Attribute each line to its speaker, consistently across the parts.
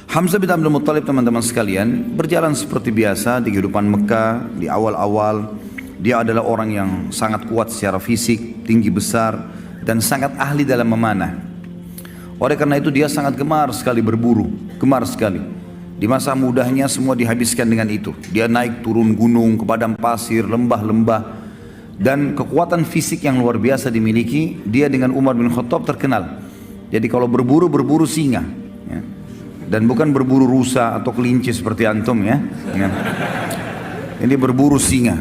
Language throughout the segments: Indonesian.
Speaker 1: Hamzah bin Abdul Muttalib, teman-teman sekalian, berjalan seperti biasa di kehidupan Mekah. Di awal-awal dia adalah orang yang sangat kuat secara fisik, tinggi besar, dan sangat ahli dalam memanah. Oleh karena itu dia sangat gemar sekali berburu, gemar sekali. Di masa mudanya semua dihabiskan dengan itu. Dia naik turun gunung, ke padang pasir, lembah-lembah, dan kekuatan fisik yang luar biasa dimiliki. Dia dengan Umar bin Khattab terkenal. Jadi kalau berburu, berburu singa, ya. Dan bukan berburu rusa atau kelinci seperti antum, ya. Ini berburu singa.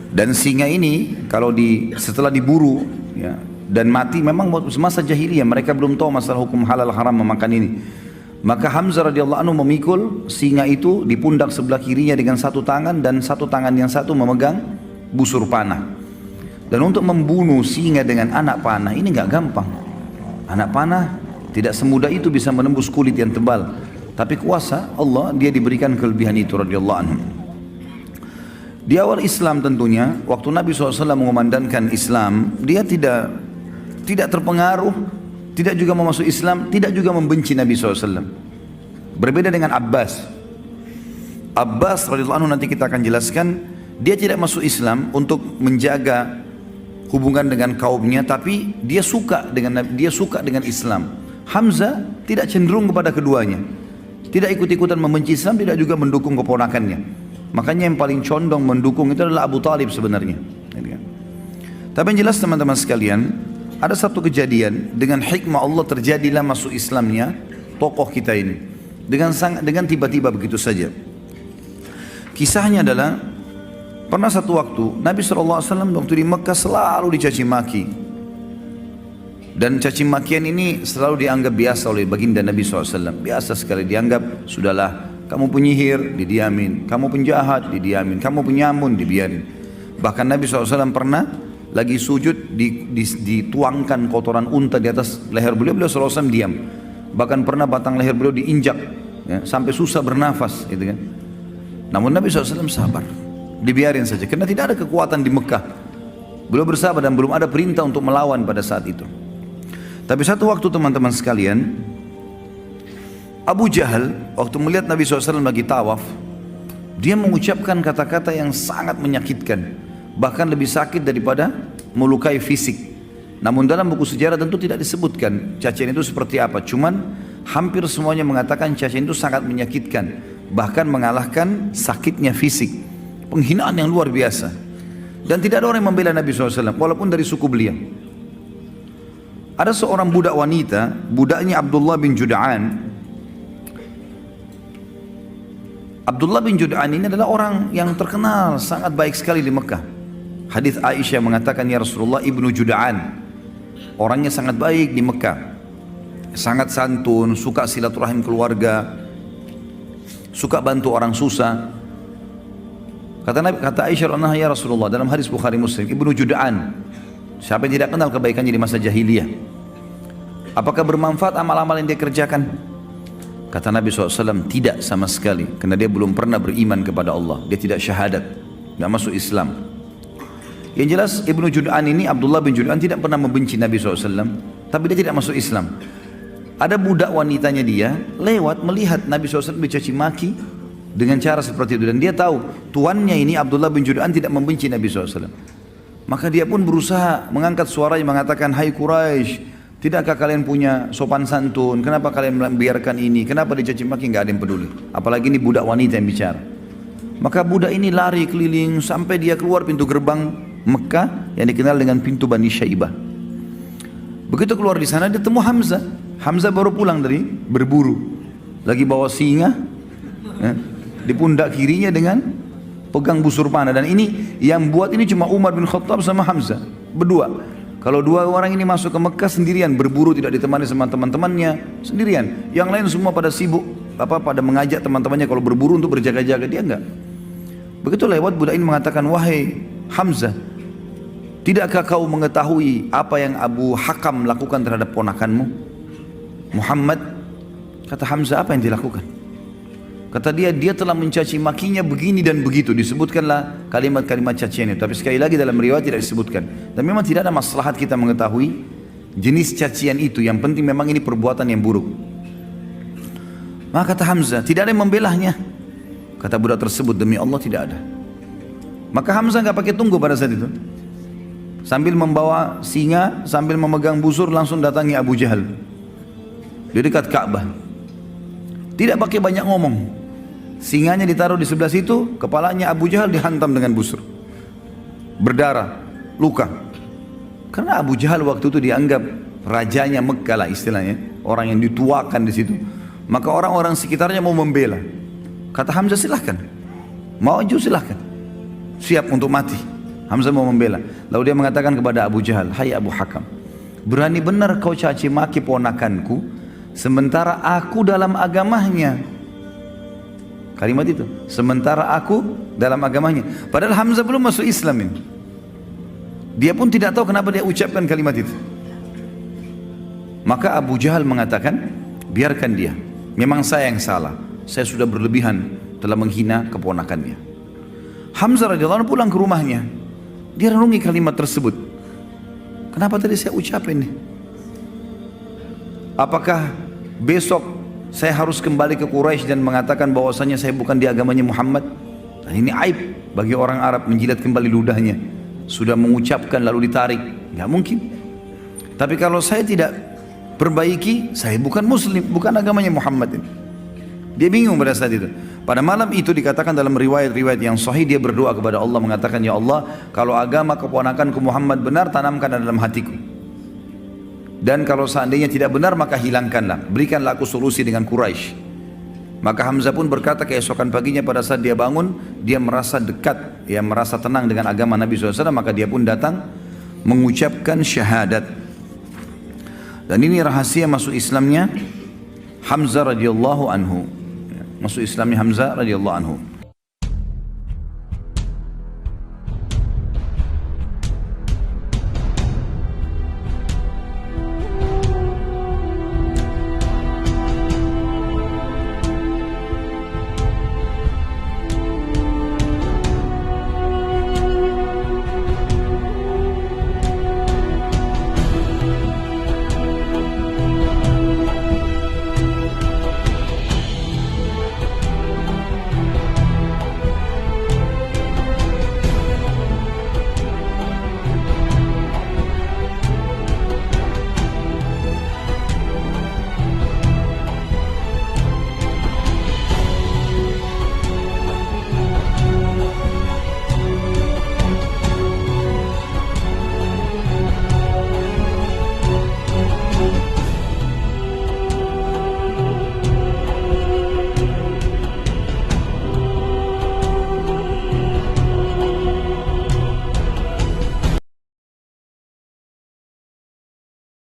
Speaker 1: Dan singa ini kalau setelah diburu, ya, dan mati, memang semasa jahiliyah mereka belum tahu masalah hukum halal haram memakan ini. Maka Hamzah radhiyallahu anhu memikul singa itu di pundak sebelah kirinya dengan satu tangan, dan satu tangan yang satu memegang busur panah. Dan untuk membunuh singa dengan anak panah ini nggak gampang. Anak panah tidak semudah itu bisa menembus kulit yang tebal. Tapi kuasa Allah, dia diberikan kelebihan itu radhiyallahu anhu. Di awal Islam tentunya, waktu Nabi SAW mengumandangkan Islam, dia tidak terpengaruh, tidak juga mau masuk Islam, tidak juga membenci Nabi SAW. Berbeda dengan Abbas. Abbas radhiyallahu anhu, nanti kita akan jelaskan, dia tidak masuk Islam untuk menjaga hubungan dengan kaumnya, tapi dia suka dengan Islam. Hamzah tidak cenderung kepada keduanya, tidak ikut-ikutan membenci Islam, tidak juga mendukung keponakannya. Makanya yang paling condong mendukung itu adalah Abu Talib sebenarnya. Tapi yang jelas teman-teman sekalian, ada satu kejadian dengan hikmah Allah terjadilah masuk Islamnya tokoh kita ini dengan tiba-tiba begitu saja. Kisahnya adalah pernah satu waktu Nabi SAW waktu di Mekah selalu dicaci maki, dan caci makian ini selalu dianggap biasa oleh baginda Nabi SAW. Biasa sekali dianggap, sudahlah, kamu penyihir, didiamin. Kamu penjahat, didiamin. Kamu penyamun, dibiarin. Bahkan Nabi SAW pernah lagi sujud, dituangkan kotoran unta di atas leher beliau, beliau SAW diam. Bahkan pernah batang leher beliau diinjak, ya, sampai susah bernafas, gitu kan. Namun Nabi SAW sabar, dibiarin saja, karena tidak ada kekuatan di Mekah. Beliau bersabar dan belum ada perintah untuk melawan pada saat itu. Tapi satu waktu teman-teman sekalian, Abu Jahal waktu melihat Nabi SAW lagi tawaf, dia mengucapkan kata-kata yang sangat menyakitkan, bahkan lebih sakit daripada melukai fisik. Namun dalam buku sejarah tentu tidak disebutkan cacian itu seperti apa. Cuman hampir semuanya mengatakan cacian itu sangat menyakitkan, bahkan mengalahkan sakitnya fisik. Penghinaan yang luar biasa. Dan tidak ada orang yang membela Nabi SAW walaupun dari suku beliau. Ada seorang budak wanita, budaknya Abdullah bin Jud'an. Abdullah bin Jud'an ini adalah orang yang terkenal sangat baik sekali di Mekah. Hadis Aisyah mengatakan, ya Rasulullah, ibnu Jud'an orangnya sangat baik di Mekah, sangat santun, suka silaturahim keluarga, suka bantu orang susah. Kata Aisyah, ya Rasulullah, dalam hadis Bukhari Muslim, ibnu Jud'an, siapa yang tidak kenal kebaikannya di masa jahiliyah? Apakah bermanfaat amal-amal yang dia kerjakan? Kata Nabi SAW, tidak sama sekali, karena dia belum pernah beriman kepada Allah. Dia tidak syahadat, tidak masuk Islam. Yang jelas Ibnu Jud'an ini, Abdullah bin Jud'an, tidak pernah membenci Nabi SAW, tapi dia tidak masuk Islam. Ada budak wanitanya dia lewat melihat Nabi SAW dicaci maki dengan cara seperti itu, dan dia tahu tuannya ini Abdullah bin Jud'an tidak membenci Nabi SAW. Maka dia pun berusaha mengangkat suaranya mengatakan, hai Quraisy, tidakkah kalian punya sopan santun? Kenapa kalian membiarkan ini? Kenapa dicaci maki? Nggak ada yang peduli. Apalagi ini budak wanita yang bicara. Maka budak ini lari keliling sampai dia keluar pintu gerbang Mekah yang dikenal dengan pintu Bani Syaibah. Begitu keluar di sana dia temu Hamzah. Hamzah baru pulang dari berburu, lagi bawa singa, ya, di pundak kirinya dengan pegang busur panah. Dan ini yang buat ini cuma Umar bin Khattab sama Hamzah berdua. Kalau dua orang ini masuk ke Mekah sendirian, berburu tidak ditemani sama teman-temannya, sendirian. Yang lain semua pada sibuk, pada mengajak teman-temannya kalau berburu untuk berjaga-jaga, dia enggak. Begitu lewat, budak ini mengatakan, wahai Hamzah, tidakkah kau mengetahui apa yang Abu Hakam lakukan terhadap ponakanmu Muhammad? Kata Hamzah, apa yang dilakukan? Kata dia telah mencaci makinya begini dan begitu. Disebutkanlah kalimat-kalimat cacian itu. Tapi sekali lagi dalam riwayat tidak disebutkan. Dan memang tidak ada maslahat kita mengetahui jenis cacian itu. Yang penting memang ini perbuatan yang buruk. Maka kata Hamzah, tidak ada yang membelahnya. Kata budak tersebut, demi Allah tidak ada. Maka Hamzah nggak pakai tunggu pada saat itu. Sambil membawa singa, sambil memegang busur, langsung datangi Abu Jahal di dekat Ka'bah. Tidak pakai banyak ngomong. Singanya ditaruh di sebelah situ, kepalanya Abu Jahal dihantam dengan busur. Berdarah, luka. Karena Abu Jahal waktu itu dianggap rajanya Mekkah lah istilahnya, orang yang dituakan di situ. Maka orang-orang sekitarnya mau membela. Kata Hamzah, silahkan, maju silahkan, siap untuk mati. Hamzah mau membela. Lalu dia mengatakan kepada Abu Jahal, hai Abu Hakam, berani benar kau caci maki ponakanku, sementara aku dalam agamanya. Kalimat itu, sementara aku dalam agamanya. Padahal Hamzah belum masuk Islam ini. Dia pun tidak tahu kenapa dia ucapkan kalimat itu. Maka Abu Jahal mengatakan, biarkan dia, memang saya yang salah, saya sudah berlebihan telah menghina keponakannya. Hamzah radhiyallahu anhu pulang ke rumahnya, dia renungi kalimat tersebut. Kenapa tadi saya ucapin nih? Apakah besok saya harus kembali ke Quraisy dan mengatakan bahwasanya saya bukan di agamanya Muhammad? Nah, ini aib bagi orang Arab, menjilat kembali ludahnya. Sudah mengucapkan lalu ditarik, nggak mungkin. Tapi kalau saya tidak perbaiki, saya bukan Muslim, bukan agamanya Muhammad ini. Dia bingung pada saat itu. Pada malam itu dikatakan dalam riwayat-riwayat yang sahih, dia berdoa kepada Allah mengatakan, ya Allah, kalau agama keponakanku Muhammad benar, tanamkan dalam hatiku. Dan kalau seandainya tidak benar, maka hilangkanlah, berikanlah aku solusi dengan Quraisy. Maka Hamzah pun berkata keesokan paginya pada saat dia bangun, dia merasa dekat, dia merasa tenang dengan agama Nabi SAW, maka dia pun datang mengucapkan syahadat. Dan ini rahasia masuk Islamnya Hamzah radhiyallahu anhu. Masuk Islamnya Hamzah radhiyallahu anhu.